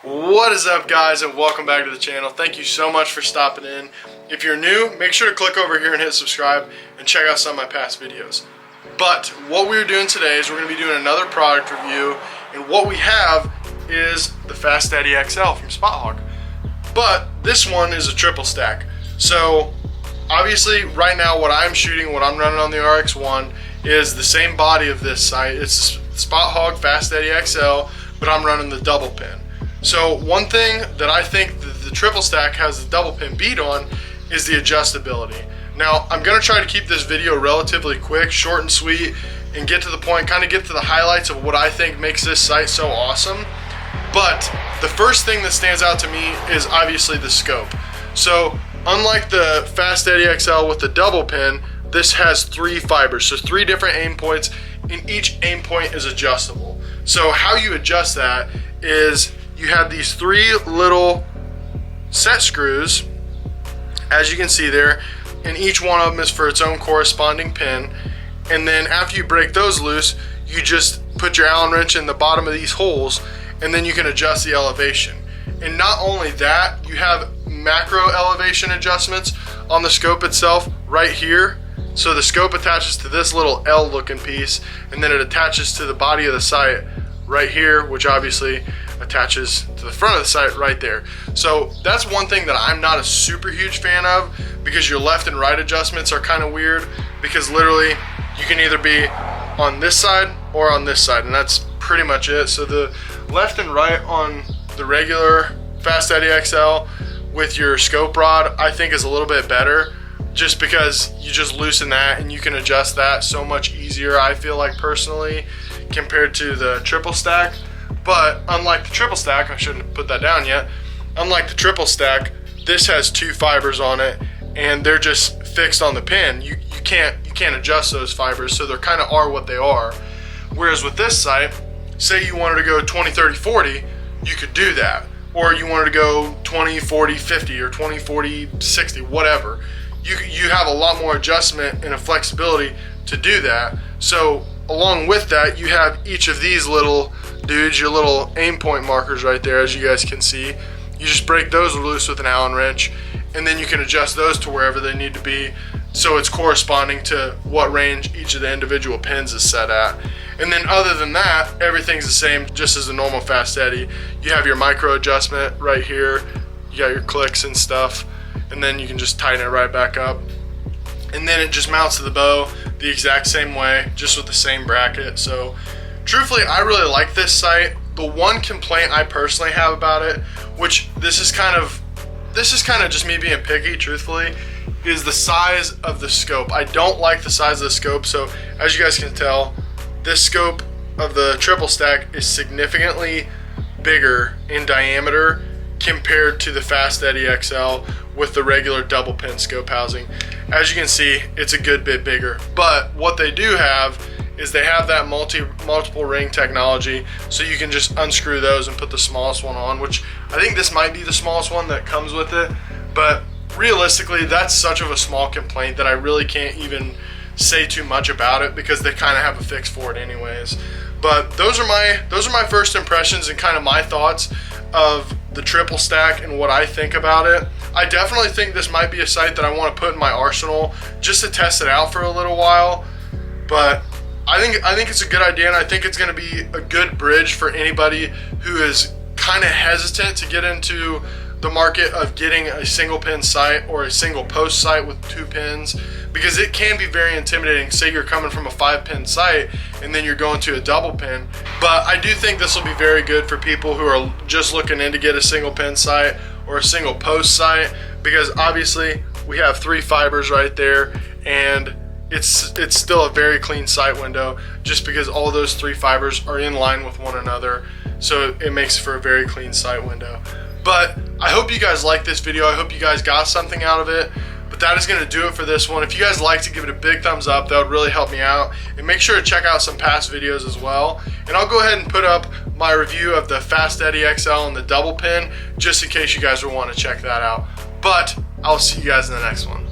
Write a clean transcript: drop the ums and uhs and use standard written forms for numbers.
What is up, guys, and welcome back to the channel. Thank you so much for stopping in. If you're new, make sure to click over here and hit subscribe and check out some of my past videos. But what we're doing today is we're going to be doing another product review, and what we have is the Fast Daddy XL from Spot Hogg. But this one is a triple stack. So obviously right now what I'm shooting, what I'm running on the RX1 is the same body of this sight. It's Spot Hogg Fast Daddy XL, but I'm running the double pin. So one thing that I think the triple stack has the double pin beat on is the adjustability. Now I'm going to try to keep this video relatively quick, short and sweet, and get to the point, kind of get to the highlights of what I think makes this sight so awesome. But the first thing that stands out to me is obviously the scope. So unlike the Fast Daddy XL with the double pin, this has 3 fibers, so 3 different aim points, and each aim point is adjustable. So how you adjust that is you have these 3 little set screws, as you can see there, and each one of them is for its own corresponding pin. And then after you break those loose, you just put your Allen wrench in the bottom of these holes, and then you can adjust the elevation. And not only that, you have macro elevation adjustments on the scope itself right here. So the scope attaches to this little L looking piece, and then it attaches to the body of the sight right here, which obviously attaches to the front of the sight right there. So that's one thing that I'm not a super huge fan of, because your left and right adjustments are kind of weird, because literally you can either be on this side or on this side, and that's pretty much it. So the left and right on the regular Fast Daddy XL with your scope rod I think is a little bit better, just because you just loosen that and you can adjust that so much easier, I feel like, personally, compared to the triple stack. But unlike the triple stack, I shouldn't have put that down yet, unlike the triple stack, this has 2 fibers on it, and they're just fixed on the pin. You can't adjust those fibers, so they kind of are what they are. Whereas with this sight, say you wanted to go 20, 30, 40, you could do that. Or you wanted to go 20, 40, 50, or 20, 40, 60, whatever. You have a lot more adjustment and a flexibility to do that. So along with that, you have each of these little dudes, your little aim point markers right there, as you guys can see. You just break those loose with an Allen wrench, and then you can adjust those to wherever they need to be, so it's corresponding to what range each of the individual pins is set at. And then other than that, everything's the same, just as a normal Fast Daddy. You have your micro adjustment right here, you got your clicks and stuff, and then you can just tighten it right back up. And then it just mounts to the bow the exact same way, just with the same bracket. So truthfully, I really like this sight. The one complaint I personally have about it, which this is kind of just me being picky, truthfully, is the size of the scope. I don't like the size of the scope. So as you guys can tell, this scope of the triple stack is significantly bigger in diameter compared to the Fast Daddy XL with the regular double pin scope housing. As you can see, it's a good bit bigger. But what they do have is they have that multiple ring technology, so you can just unscrew those and put the smallest one on, which I think this might be the smallest one that comes with it. But realistically, that's such of a small complaint that I really can't even say too much about it, because they kind of have a fix for it anyways. But those are my first impressions and kind of my thoughts of the triple stack and what I think about it. I definitely think this might be a sight that I want to put in my arsenal just to test it out for a little while. But I think it's a good idea, and I think it's going to be a good bridge for anybody who is kind of hesitant to get into the market of getting a single pin sight or a single post sight with 2 pins, because it can be very intimidating. Say you're coming from a 5-pin sight and then you're going to a double pin. But I do think this will be very good for people who are just looking in to get a single pin sight or a single post sight, because obviously we have 3 fibers right there, and it's still a very clean sight window, just because all those 3 fibers are in line with one another, so it makes for a very clean sight window. But I hope you guys liked this video. I hope you guys got something out of it. But that is going to do it for this one. If you guys liked it, give it a big thumbs up. That would really help me out. And make sure to check out some past videos as well. And I'll go ahead and put up my review of the Fast Daddy XL and the double pin, just in case you guys will want to check that out. But I'll see you guys in the next one.